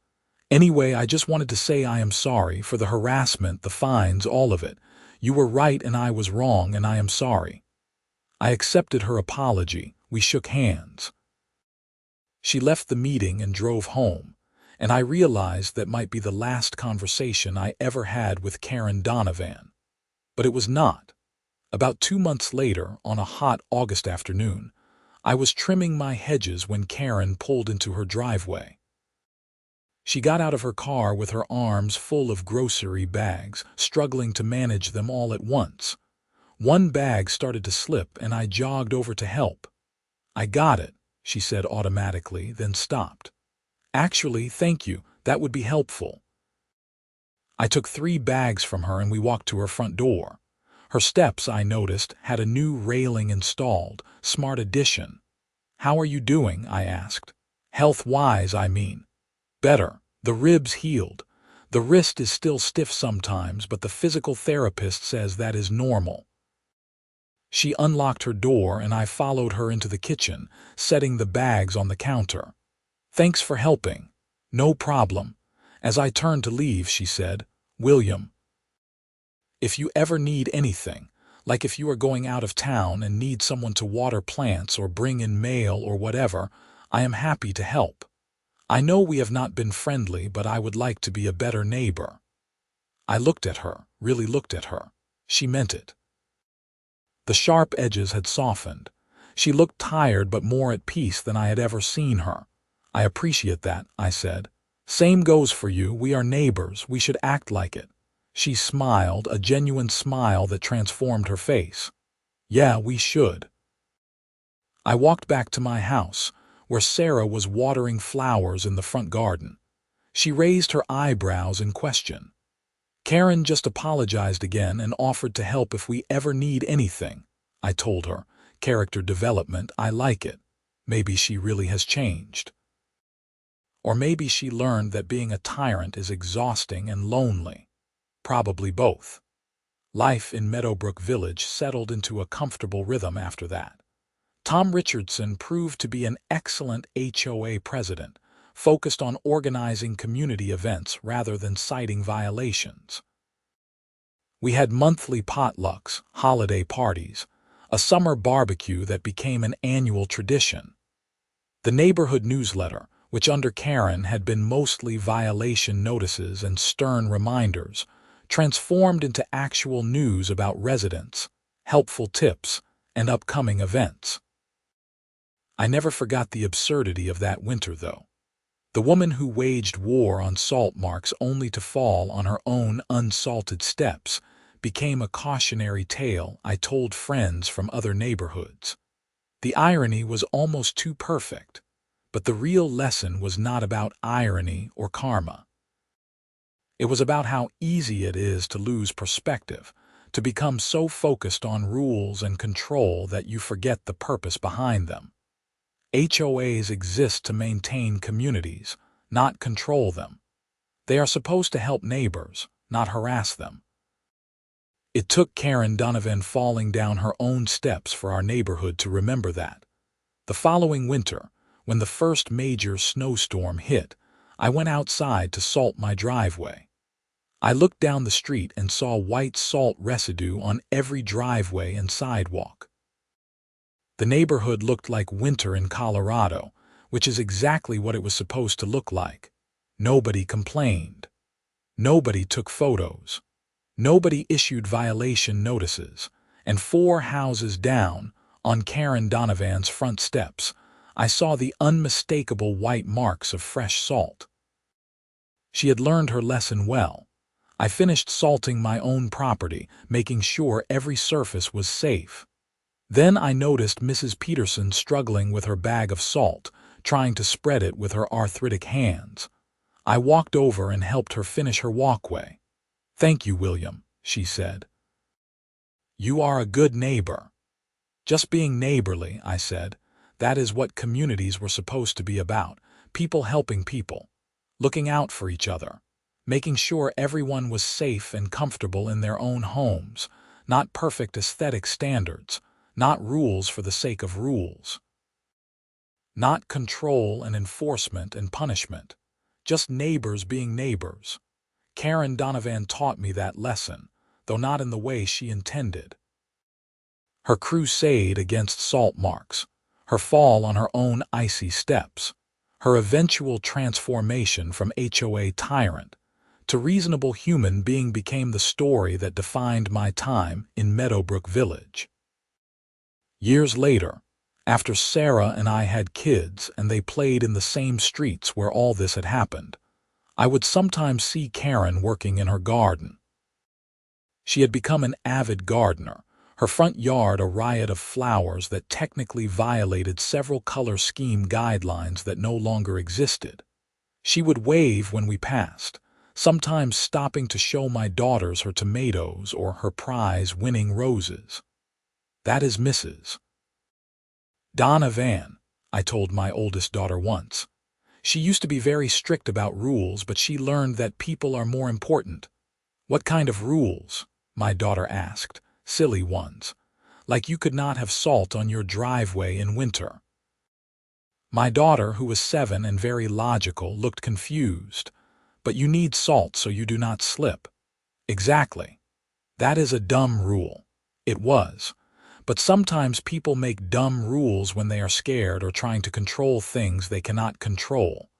Anyway, I just wanted to say I am sorry for the harassment, the fines, all of it. You were right and I was wrong, and I am sorry. I accepted her apology. We shook hands. She left the meeting and drove home, and I realized that might be the last conversation I ever had with Karen Donovan. But it was not. About 2 months later, on a hot August afternoon, I was trimming my hedges when Karen pulled into her driveway. She got out of her car with her arms full of grocery bags, struggling to manage them all at once. One bag started to slip, and I jogged over to help. "I got it," she said automatically, then stopped. "Actually, thank you, that would be helpful." I took 3 bags from her and we walked to her front door. Her steps, I noticed, had a new railing installed, smart addition. "How are you doing?" I asked. "Health-wise, I mean." "Better. The ribs healed. The wrist is still stiff sometimes, but the physical therapist says that is normal." She unlocked her door and I followed her into the kitchen, setting the bags on the counter. "Thanks for helping." "No problem." As I turned to leave, she said, "William, if you ever need anything, like if you are going out of town and need someone to water plants or bring in mail or whatever, I am happy to help. I know we have not been friendly, but I would like to be a better neighbor." I looked at her, really looked at her. She meant it. The sharp edges had softened. She looked tired but more at peace than I had ever seen her. "I appreciate that," I said. "Same goes for you. We are neighbors. We should act like it." She smiled, a genuine smile that transformed her face. "Yeah, we should." I walked back to my house, where Sarah was watering flowers in the front garden. She raised her eyebrows in question. "Karen just apologized again and offered to help if we ever need anything," I told her. "Character development, I like it. Maybe she really has changed. Or maybe she learned that being a tyrant is exhausting and lonely. Probably both." Life in Meadowbrook Village settled into a comfortable rhythm after that. Tom Richardson proved to be an excellent HOA president, focused on organizing community events rather than citing violations. We had monthly potlucks, holiday parties, a summer barbecue that became an annual tradition. The neighborhood newsletter, which under Karen had been mostly violation notices and stern reminders, transformed into actual news about residents, helpful tips, and upcoming events. I never forgot the absurdity of that winter, though. The woman who waged war on salt marks only to fall on her own unsalted steps became a cautionary tale I told friends from other neighborhoods. The irony was almost too perfect, but the real lesson was not about irony or karma. It was about how easy it is to lose perspective, to become so focused on rules and control that you forget the purpose behind them. HOAs exist to maintain communities, not control them. They are supposed to help neighbors, not harass them. It took Karen Donovan falling down her own steps for our neighborhood to remember that. The following winter, when the first major snowstorm hit, I went outside to salt my driveway. I looked down the street and saw white salt residue on every driveway and sidewalk. The neighborhood looked like winter in Colorado, which is exactly what it was supposed to look like. Nobody complained. Nobody took photos. Nobody issued violation notices. And 4 houses down, on Karen Donovan's front steps, I saw the unmistakable white marks of fresh salt. She had learned her lesson well. I finished salting my own property, making sure every surface was safe. Then I noticed Mrs. Peterson struggling with her bag of salt, trying to spread it with her arthritic hands. I walked over and helped her finish her walkway. "Thank you, William," she said. "You are a good neighbor." "Just being neighborly," I said. "That is what communities were supposed to be about. People helping people. Looking out for each other. Making sure everyone was safe and comfortable in their own homes. Not perfect aesthetic standards. Not rules for the sake of rules." Not control and enforcement and punishment, just neighbors being neighbors. Karen Donovan taught me that lesson, though not in the way she intended. Her crusade against salt marks, her fall on her own icy steps, her eventual transformation from HOA tyrant to reasonable human being became the story that defined my time in Meadowbrook Village. Years later, after Sarah and I had kids and they played in the same streets where all this had happened, I would sometimes see Karen working in her garden. She had become an avid gardener, her front yard a riot of flowers that technically violated several color scheme guidelines that no longer existed. She would wave when we passed, sometimes stopping to show my daughters her tomatoes or her prize-winning roses. "That is Mrs. Donovan," I told my oldest daughter once. "She used to be very strict about rules, but she learned that people are more important." "What kind of rules?" my daughter asked. "Silly ones. Like you could not have salt on your driveway in winter." My daughter, who was 7 and very logical, looked confused. "But you need salt so you do not slip." "Exactly. That is a dumb rule." It was. But sometimes people make dumb rules when they are scared or trying to control things they cannot control.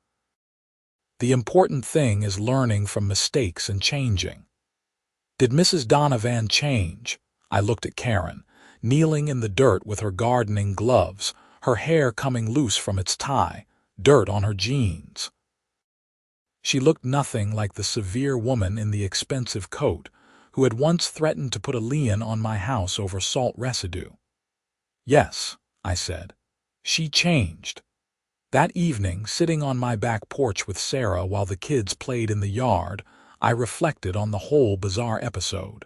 The important thing is learning from mistakes and changing. Did Mrs. Donovan change? I looked at Karen, kneeling in the dirt with her gardening gloves, her hair coming loose from its tie, dirt on her jeans. She looked nothing like the severe woman in the expensive coat who had once threatened to put a lien on my house over salt residue. "Yes," I said. "She changed." That evening, sitting on my back porch with Sarah while the kids played in the yard, I reflected on the whole bizarre episode.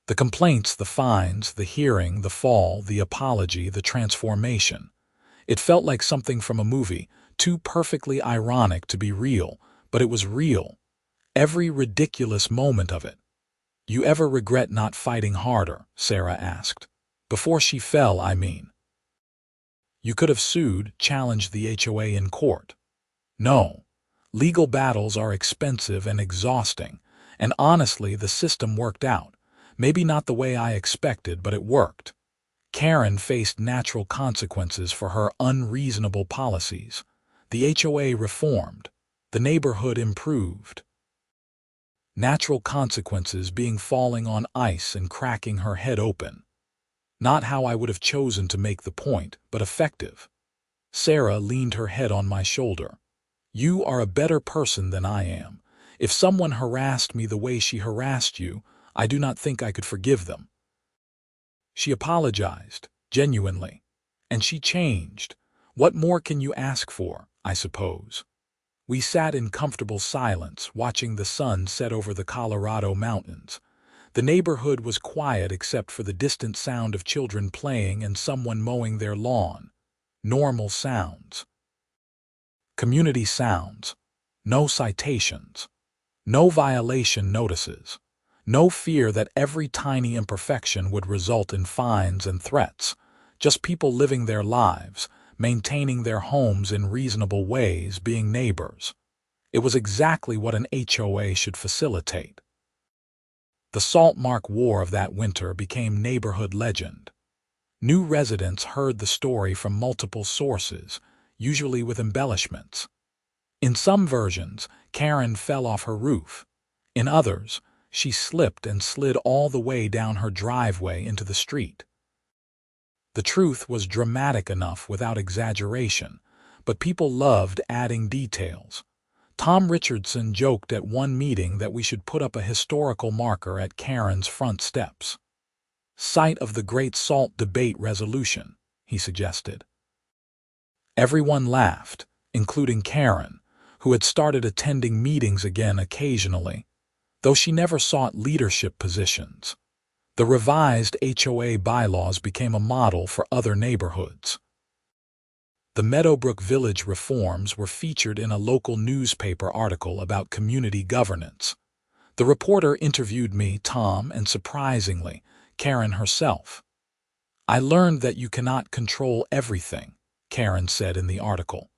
The complaints, the fines, the hearing, the fall, the apology, the transformation. It felt like something from a movie, too perfectly ironic to be real, but it was real. Every ridiculous moment of it. "You ever regret not fighting harder?" Sarah asked. "Before she fell, I mean." "You could have sued, challenged the HOA in court." "No. Legal battles are expensive and exhausting, and honestly, the system worked out. Maybe not the way I expected, but it worked." Karen faced natural consequences for her unreasonable policies. The HOA reformed. The neighborhood improved. Natural consequences being falling on ice and cracking her head open. Not how I would have chosen to make the point, but effective. Sarah leaned her head on my shoulder. "You are a better person than I am. If someone harassed me the way she harassed you, I do not think I could forgive them." She apologized, genuinely. And she changed. What more can you ask for, I suppose? We sat in comfortable silence, watching the sun set over the Colorado mountains. The neighborhood was quiet except for the distant sound of children playing and someone mowing their lawn. Normal sounds. Community sounds. No citations. No violation notices. No fear that every tiny imperfection would result in fines and threats. Just people living their lives, maintaining their homes in reasonable ways, being neighbors. It was exactly what an HOA should facilitate. The Salt Mark War of that winter became neighborhood legend. New residents heard the story from multiple sources, usually with embellishments. In some versions, Karen fell off her roof. In others, she slipped and slid all the way down her driveway into the street. The truth was dramatic enough without exaggeration, but people loved adding details. Tom Richardson joked at one meeting that we should put up a historical marker at Karen's front steps. "Site of the Great Salt Debate Resolution," he suggested. Everyone laughed, including Karen, who had started attending meetings again occasionally, though she never sought leadership positions. The revised HOA bylaws became a model for other neighborhoods. The Meadowbrook Village reforms were featured in a local newspaper article about community governance. The reporter interviewed me, Tom, and surprisingly, Karen herself. "I learned that you cannot control everything," Karen said in the article.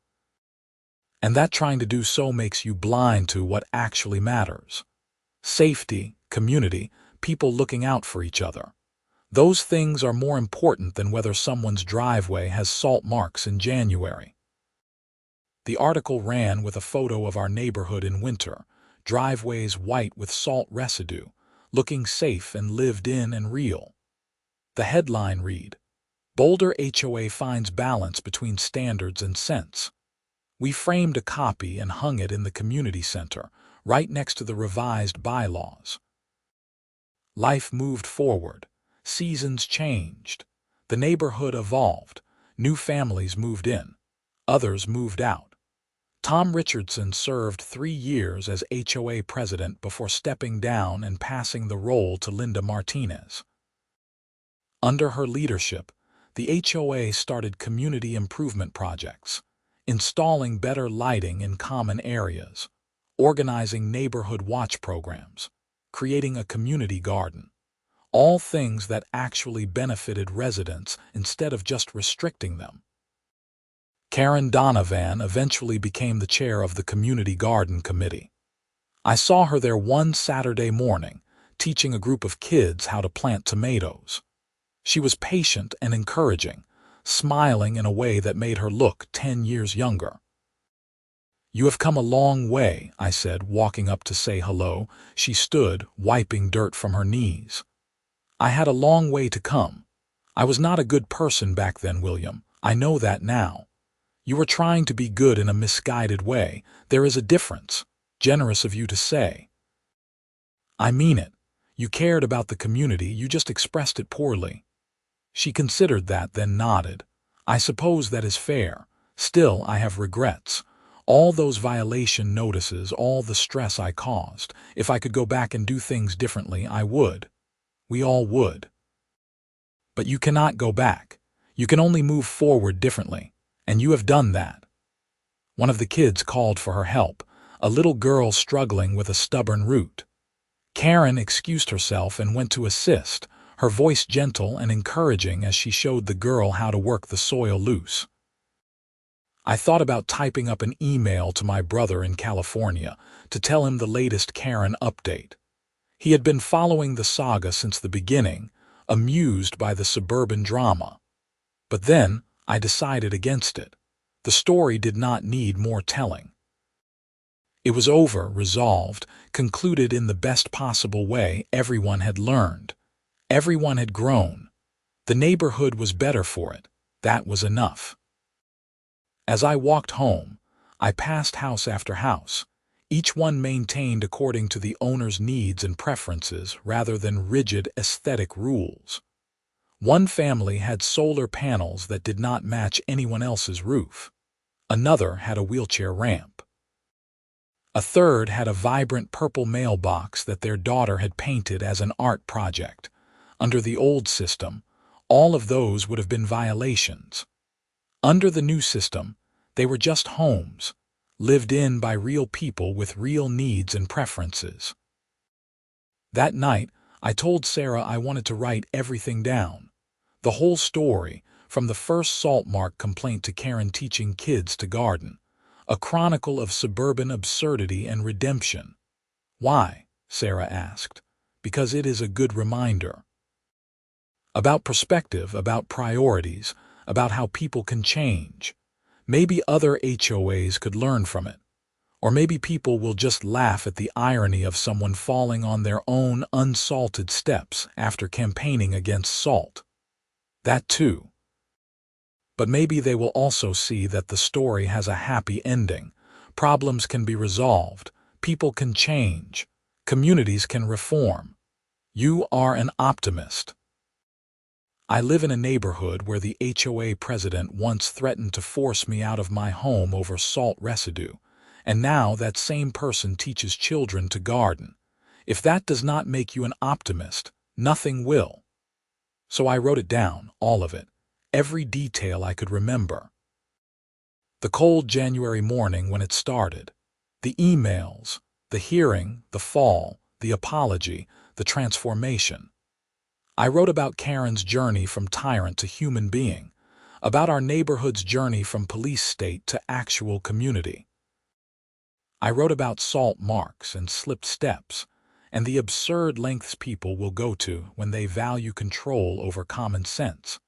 And that trying to do so makes you blind to what actually matters. Safety, community, people looking out for each other. Those things are more important than whether someone's driveway has salt marks in January. The article ran with a photo of our neighborhood in winter, driveways white with salt residue, looking safe and lived in and real. The headline read, Boulder HOA finds balance between standards and sense. We framed a copy and hung it in the community center, right next to the revised bylaws. Life moved forward. Seasons changed. The neighborhood evolved. New families moved in. Others moved out. Tom Richardson served 3 years as HOA president before stepping down and passing the role to Linda Martinez. Under her leadership, the HOA started community improvement projects, installing better lighting in common areas, organizing neighborhood watch programs, creating a community garden. All things that actually benefited residents instead of just restricting them. Karen Donovan eventually became the chair of the Community Garden Committee. I saw her there one Saturday morning, teaching a group of kids how to plant tomatoes. She was patient and encouraging, smiling in a way that made her look 10 years younger. You have come a long way, I said, walking up to say hello. She stood, wiping dirt from her knees. I had a long way to come. I was not a good person back then, William. I know that now. You were trying to be good in a misguided way. There is a difference. Generous of you to say. I mean it. You cared about the community, you just expressed it poorly. She considered that, then nodded. I suppose that is fair. Still, I have regrets. All those violation notices, all the stress I caused. If I could go back and do things differently, I would. We all would. But you cannot go back. You can only move forward differently. And you have done that. One of the kids called for her help, a little girl struggling with a stubborn root. Karen excused herself and went to assist, her voice gentle and encouraging as she showed the girl how to work the soil loose. I thought about typing up an email to my brother in California to tell him the latest Karen update. He had been following the saga since the beginning, amused by the suburban drama. But then I decided against it. The story did not need more telling. It was over, resolved, concluded in the best possible way. Everyone had learned. Everyone had grown. The neighborhood was better for it. That was enough. As I walked home, I passed house after house, each one maintained according to the owner's needs and preferences rather than rigid aesthetic rules. One family had solar panels that did not match anyone else's roof. Another had a wheelchair ramp. A third had a vibrant purple mailbox that their daughter had painted as an art project. Under the old system, all of those would have been violations. Under the new system, they were just homes, lived in by real people with real needs and preferences. That night, I told Sarah I wanted to write everything down. The whole story, from the first salt mark complaint to Karen teaching kids to garden. A chronicle of suburban absurdity and redemption. Why? Sarah asked. Because it is a good reminder. About perspective, about priorities, about how people can change. Maybe other HOAs could learn from it. Or maybe people will just laugh at the irony of someone falling on their own unsalted steps after campaigning against salt. That too. But maybe they will also see that the story has a happy ending. Problems can be resolved. People can change. Communities can reform. You are an optimist. I live in a neighborhood where the HOA president once threatened to force me out of my home over salt residue, and now that same person teaches children to garden. If that does not make you an optimist, nothing will. So I wrote it down, all of it, every detail I could remember. The cold January morning when it started, the emails, the hearing, the fall, the apology, the transformation. I wrote about Karen's journey from tyrant to human being, about our neighborhood's journey from police state to actual community. I wrote about salt marks and slipped steps, and the absurd lengths people will go to when they value control over common sense.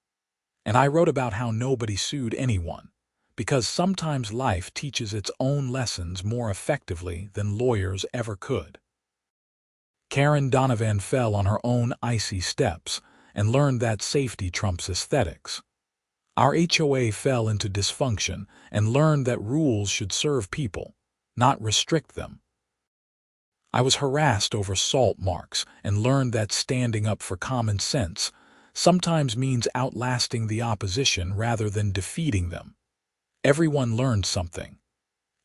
And I wrote about how nobody sued anyone, because sometimes life teaches its own lessons more effectively than lawyers ever could. Karen Donovan fell on her own icy steps and learned that safety trumps aesthetics. Our HOA fell into dysfunction and learned that rules should serve people, not restrict them. I was harassed over salt marks and learned that standing up for common sense sometimes means outlasting the opposition rather than defeating them. Everyone learned something.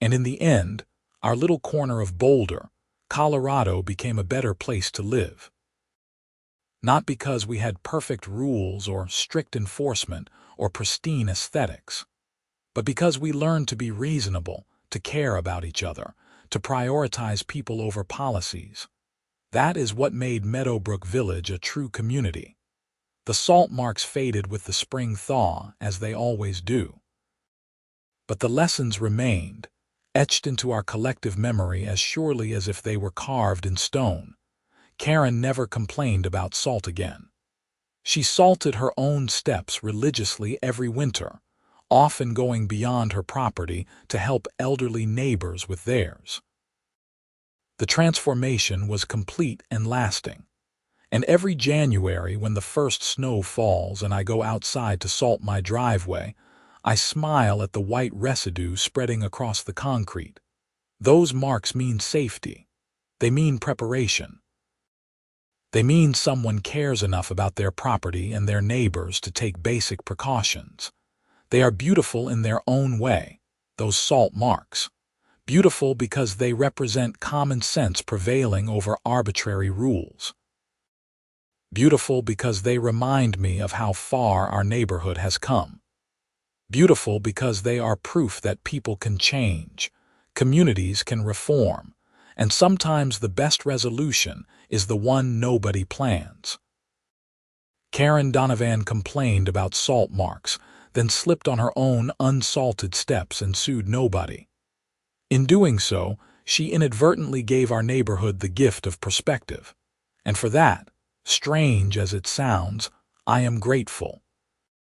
And in the end, our little corner of Boulder, Colorado, became a better place to live. Not because we had perfect rules or strict enforcement or pristine aesthetics, but because we learned to be reasonable, to care about each other, to prioritize people over policies. That is what made Meadowbrook Village a true community. The salt marks faded with the spring thaw, as they always do. But the lessons remained, etched into our collective memory as surely as if they were carved in stone. Karen never complained about salt again. She salted her own steps religiously every winter, often going beyond her property to help elderly neighbors with theirs. The transformation was complete and lasting, and every January when the first snow falls and I go outside to salt my driveway, I smile at the white residue spreading across the concrete. Those marks mean safety. They mean preparation. They mean someone cares enough about their property and their neighbors to take basic precautions. They are beautiful in their own way, those salt marks. Beautiful because they represent common sense prevailing over arbitrary rules. Beautiful because they remind me of how far our neighborhood has come. Beautiful because they are proof that people can change, communities can reform, and sometimes the best resolution is the one nobody plans. Karen Donovan complained about salt marks, then slipped on her own unsalted steps and sued nobody. In doing so, she inadvertently gave our neighborhood the gift of perspective. And for that, strange as it sounds, I am grateful.